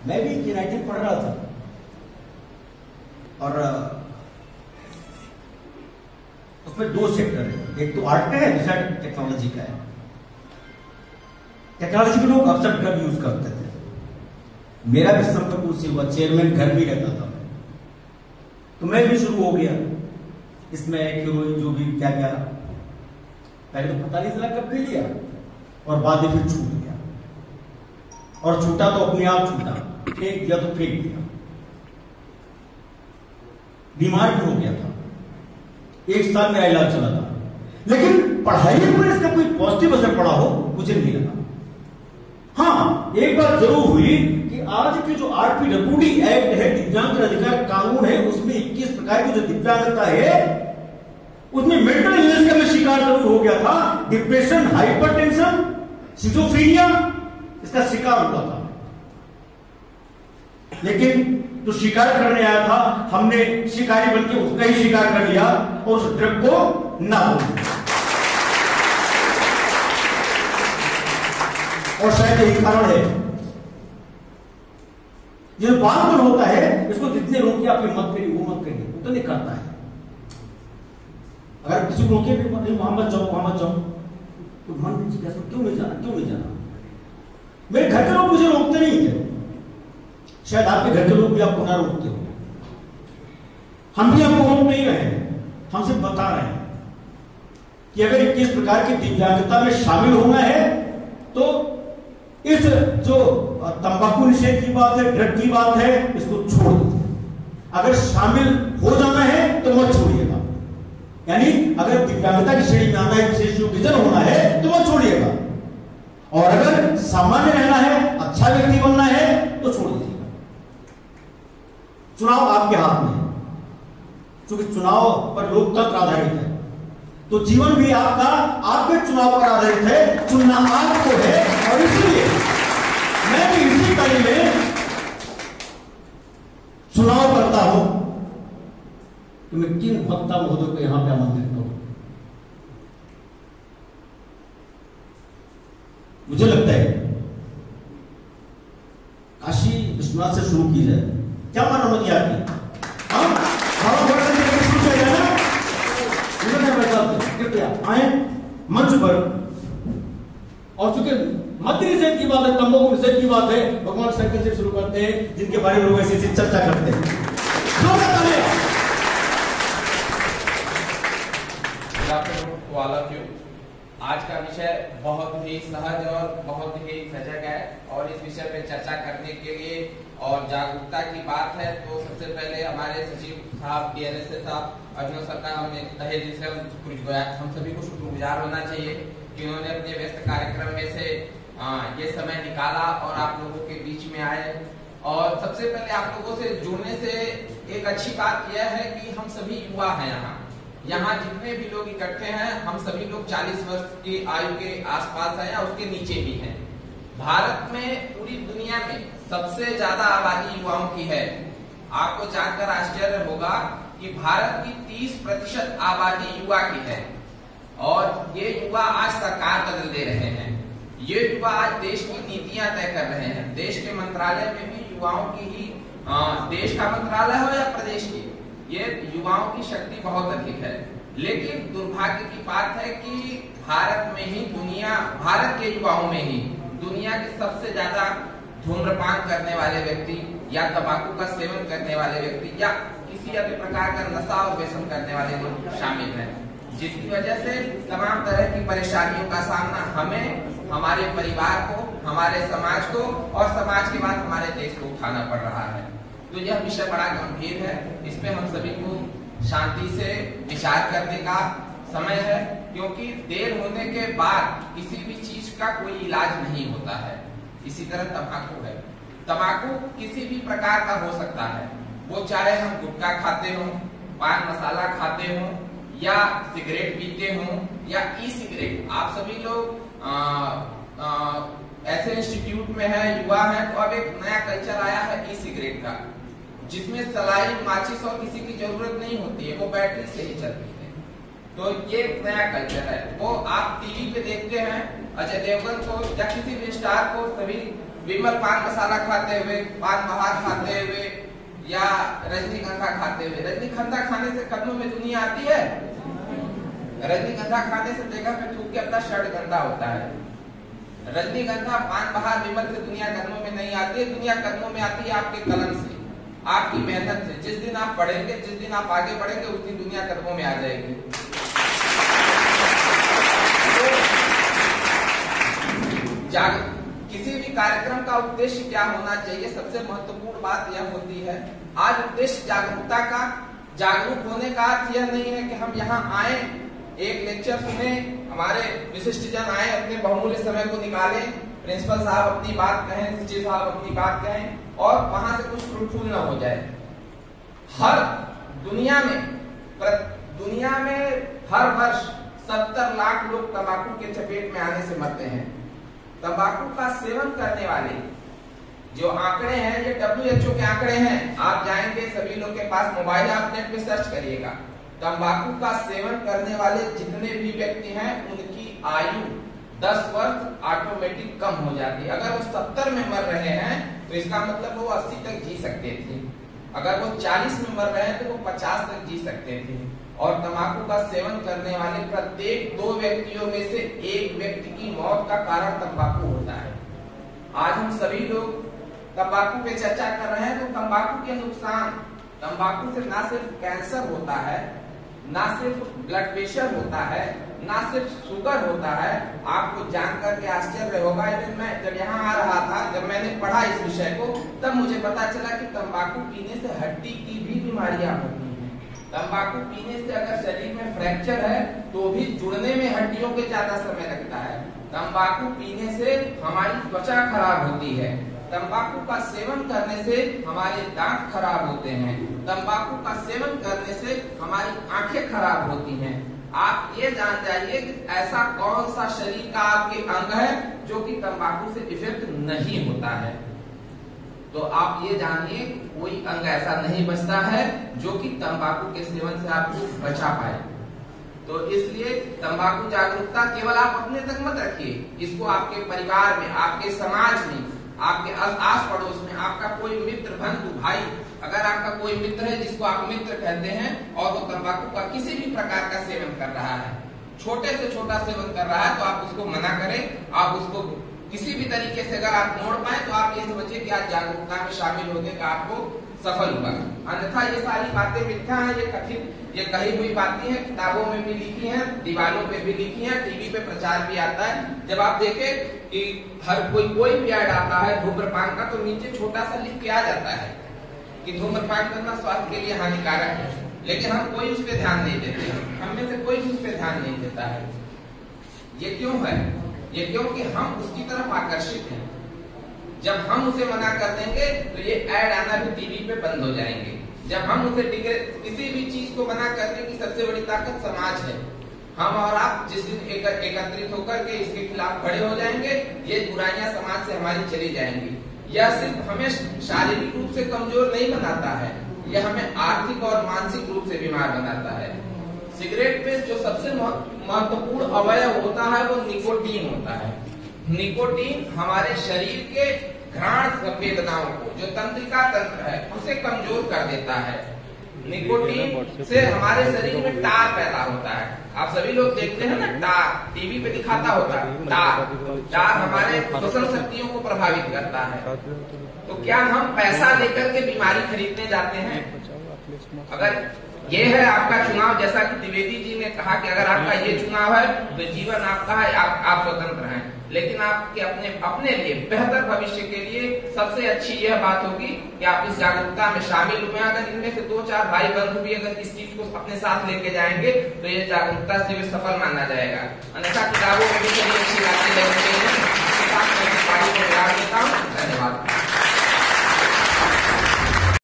मैं भी NIT पढ़ रहा था और उसमें 2 सेक्टर है, एक तो आर्ट का है, दूसरा टेक्नोलॉजी का है। टेक्नोलॉजी के लोग अक्सर ड्रग यूज करते थे। मेरा भी संपर्क उससे हुआ, चेयरमैन घर में रहता था तो मैं भी शुरू हो गया इसमें हीरोइन जो भी क्या क्या, पहले तो 45 लाख का पी लिया और बाद में फिर छूट गया, और छूटा तो अपने आप छूटा, फेंक दिया तो फेंक दिया। बीमार भी हो गया था, 1 साल मेरा इलाज चला था, लेकिन पढ़ाई पर इसका कोई पॉजिटिव असर पड़ा हो मुझे नहीं लगा। हाँ, एक बात जरूर हुई कि आज के जो RPWD एक्ट है, दिव्यांग अधिकार कानून है, उसमें 21 प्रकार की जो दिव्यांगता है उसमें मेंटल इलनेस का मैं शिकार जरूर हो गया था। डिप्रेशन, हाइपरटेंशन, सिजोफ्रेनिया, इसका शिकार हुआ था। लेकिन जो शिकार करने आया था, हमने शिकारी बनके उसका ही शिकार कर लिया और उस ड्रग को ना बोला। और शायद यही कारण है, जो बालपन होता है इसको जितने रोकिए आपकी मत करिए, वो मत करिए, वो तो नहीं करता है। अगर किसी को रोके भी वहां मत जाओ, वहां मत जाओ, तो मन में जिज्ञासा, क्यों नहीं जाना, क्यों नहीं जाना। मेरे घर के लोग मुझे रोकते नहीं थे, शायद आपके घर के लोग भी आपको ना रोकते हो। हम भी आपको रोक नहीं रहे हैं, हम सिर्फ बता रहे हैं कि अगर 21 प्रकार की दिव्यांगता में शामिल होना है तो इस जो तंबाकू निषेध की बात है, ड्रग की बात है, इसको छोड़ दीजिए। अगर शामिल हो जाना है तो मत छोड़िएगा, यानी अगर दिव्यांगता की श्रेणी में आना है, विशेष योग्यजन होना है तो मत छोड़िएगा, और अगर सामान्य रहना है, अच्छा व्यक्ति बनना है तो छोड़ दीजिएगा। चुनाव आपके हाथ में है, क्योंकि चुनाव पर लोकतंत्र आधारित है, तो जीवन भी आपका आपके चुनाव पर आधारित है, चुनना आपको है। और इसलिए मैं भी इसी कड़ी में चुनाव करता हूं कि मैं किन वक्ता महोदय को यहां पे आमंत्रित करूं। मुझे लगता है काशी विश्वनाथ से शुरू की जाए, क्या मानोमति आपकी? हम शुरू किया जाए ना, कृपया आए मंच पर। और चूंकि मद्य निषेध की बात है, तंबाकू निषेध की बात है, भगवान शंकर से शुरू करते हैं, जिनके बारे में लोग ऐसी चर्चा करते हैं। आज का विषय बहुत ही सहज और बहुत ही सजग है, और इस विषय पर चर्चा करने के लिए और जागरूकता की बात है तो सबसे पहले हमारे सचिव साहब, DNSA साहब, अभिनव सर का हम तहे दिल से हम सभी को शुक्रगुजार होना चाहिए कि उन्होंने अपने व्यस्त कार्यक्रम में से ये समय निकाला और आप लोगों के बीच में आए। और सबसे पहले आप लोगों से जुड़ने से एक अच्छी बात यह है कि हम सभी युवा हैं। यहाँ जितने भी लोग इकट्ठे हैं, हम सभी लोग 40 वर्ष की आयु के आसपास हैं या उसके नीचे भी हैं। भारत में पूरी दुनिया में सबसे ज्यादा आबादी युवाओं की है। आपको जानकर आश्चर्य होगा कि भारत की 30% आबादी युवा की है, और ये युवा आज सरकार बदल दे रहे हैं। ये युवा आज देश की नीतियां तय कर रहे हैं। देश के मंत्रालय में भी युवाओं की ही, देश का मंत्रालय हो या प्रदेश की, ये युवाओं की शक्ति बहुत अधिक है। लेकिन दुर्भाग्य की बात है कि भारत के युवाओं में ही दुनिया के सबसे ज्यादा धूम्रपान करने वाले व्यक्ति या तंबाकू का सेवन करने वाले व्यक्ति या किसी अन्य प्रकार का नशा और व्यसन करने वाले लोग शामिल हैं, जिसकी वजह से तमाम तरह की परेशानियों का सामना हमें, हमारे परिवार को, हमारे समाज को और समाज के बाद हमारे देश को उठाना पड़ रहा है। तो यह विषय बड़ा गंभीर है, इसमें हम सभी को शांति से विचार करने का समय है, क्योंकि देर होने के बाद किसी भी चीज का कोई इलाज नहीं होता है। इसी तरह तंबाकू है। तंबाकू किसी भी प्रकार का हो सकता है, वो चाहे हम गुटखा खाते हों, पान मसाला खाते हों, या सिगरेट पीते हों, या ई सिगरेट। आप सभी लोग ऐसे इंस्टीट्यूट में है, युवा है, तो अब एक नया कल्चर आया है ई सिगरेट का, जिसमें सलाई, माचिस और किसी की जरूरत नहीं होती है, वो बैटरी से ही चलती है। तो ये नया कल्चर है। वो आप टीवी पे देखते हैं अजय देवगन को या किसी भी स्टार को सभी विमल पान मसाला खाते हुए, पान बहार खाते हुए या रजनीगंधा खाते हुए। रजनीगंधा खाने से कदमों में दुनिया आती है? रजनीगंधा खाने से जगह पे थूक के अपना शर्ट गंदा होता है। रजनीगंधा, पान बहार, विमल से दुनिया कदमों में नहीं आती है। दुनिया कदमों में आती है आपके कलम से, आपकी मेहनत से। जिस दिन आप पढ़ेंगे, जिस दिन आप आगे बढ़ेंगे, उस दिन दुनिया कदमों में आ जाएगी। किसी भी कार्यक्रम का उद्देश्य क्या होना चाहिए? सबसे महत्वपूर्ण बात यह होती है, आज उद्देश्य जागरूकता का, जागरूक होने का अर्थ यह नहीं है कि हम यहाँ आए, एक लेक्चर सुने, हमारे विशिष्ट जन आए, अपने बहुमूल्य समय को निकालें, प्रिंसिपल साहब अपनी बात कहें, सचिव साहब अपनी बात कहें और वहां से कुछ फ्रूटफुल न हो जाए। हर दुनिया में हर वर्ष 70 लाख लोग तंबाकू के चपेट में आने से मरते हैं। तंबाकू का सेवन करने वाले जो आंकड़े हैं, ये WHO के आंकड़े हैं। आप जाएंगे, सभी लोग के पास मोबाइल, आप नेट पे सर्च करिएगा। तंबाकू का सेवन करने वाले जितने भी व्यक्ति हैं, उनकी आयु 10 वर्ष ऑटोमेटिक कम हो जाती है। अगर वो 70 में मर रहे हैं तो इसका मतलब वो 80 तक जी सकते थे। अगर वो 40 में मर रहे हैं तो वो 50 तक जी सकते थे। और तंबाकू का सेवन करने वाले प्रत्येक 2 व्यक्तियों में से 1 व्यक्ति की मौत का कारण तंबाकू होता है। आज हम सभी लोग तंबाकू पे चर्चा कर रहे हैं, तो तंबाकू के नुकसान, तंबाकू से ना सिर्फ कैंसर होता है, ना सिर्फ ब्लड प्रेशर होता है, ना सिर्फ शुगर होता है। आपको जानकर के आश्चर्य होगा, मैं जब यहाँ आ रहा था, जब मैंने पढ़ा इस विषय को, तब मुझे पता चला कि तंबाकू पीने से हड्डी की भी बीमारियां होती हैं। तंबाकू पीने से अगर शरीर में फ्रैक्चर है तो भी जुड़ने में हड्डियों के ज्यादा समय लगता है। तंबाकू पीने से हमारी त्वचा खराब होती है। तंबाकू का सेवन करने से हमारे दांत खराब होते हैं। तंबाकू का सेवन करने से हमारी आंखें खराब होती हैं। आप ये जान जाइए कि ऐसा कौन सा शरीर का आपके अंग है जो कि तंबाकू से इफेक्ट नहीं होता है। तो आप ये जानिए कोई अंग ऐसा नहीं बचता है जो कि तंबाकू के सेवन से आपको बचा पाए। तो इसलिए तंबाकू जागरूकता केवल आप अपने तक मत रखिए, इसको आपके परिवार में, आपके समाज में, आपके आस पड़ोस में, आपका कोई मित्र, बंधु, भाई, अगर आपका कोई मित्र है जिसको आप मित्र कहते हैं और वो तंबाकू का किसी भी प्रकार का सेवन कर रहा है, छोटे से छोटा सेवन कर रहा है, तो आप उसको मना करें। आप उसको किसी भी तरीके से अगर आप मोड़ पाए तो आप ये समझिए कि आज जागरूकता में शामिल होने का आपको सफल होगा। अन्यथा ये सारी बातें मिथ्या हैं, ये कथित, ये कही हुई बातें हैं, किताबों में भी लिखी हैं, दीवारों पे भी लिखी हैं, टीवी पे प्रचार भी आता है। जब आप देखें कि हर कोई भी ऐड आता है धूम्रपान का, तो नीचे छोटा सा लिख के आ जाता है कि धूम्रपान करना स्वास्थ्य के लिए हानिकारक है, लेकिन हम कोई उस पर ध्यान नहीं देते हैं। हम में से कोई उस पर ध्यान नहीं देता है। ये क्यों है? ये क्योंकि हम उसकी तरफ आकर्षित हैं। जब हम उसे मना कर देंगे तो ये ऐड आना भी टीवी पे बंद हो जाएंगे। जब हम उसे किसी भी चीज को मना करने की सबसे बड़ी ताकत समाज है। हम और आप जिस दिन एकत्रित होकर के इसके खिलाफ खड़े हो जाएंगे, ये बुराइयां समाज से हमारी चली जाएंगी। यह सिर्फ हमें शारीरिक रूप से कमजोर नहीं बनाता है, यह हमें आर्थिक और मानसिक रूप से बीमार बनाता है। सिगरेट में जो सबसे महत्वपूर्ण अवयव होता है वो निकोटीन होता है। निकोटीन हमारे शरीर के घ्राण संवेदनाओं को, जो तंत्रिका तंत्र है, उसे कमजोर कर देता है। निकोटीन से हमारे शरीर में टार पैदा होता है। आप सभी लोग देखते हैं ना, टार टीवी पे दिखाता होता है। टार हमारे श्वसन शक्तियों को प्रभावित करता है। तो क्या हम पैसा लेकर के बीमारी खरीदने जाते हैं? अगर ये है आपका चुनाव, जैसा कि द्विवेदी जी ने कहा कि अगर आपका ये चुनाव है तो जीवन आपका है, आप स्वतंत्र हैं, लेकिन आपके अपने लिए बेहतर भविष्य के लिए सबसे अच्छी यह बात होगी कि आप इस जागरूकता में शामिल हुए। अगर इनमें से 2-4 भाई बंधु भी अगर इस चीज को अपने साथ लेके जाएंगे तो ये जागरूकता से भी सफल माना जाएगा। अन्यथा किताबों में भी अच्छी बातें लिखते हैं। धन्यवाद।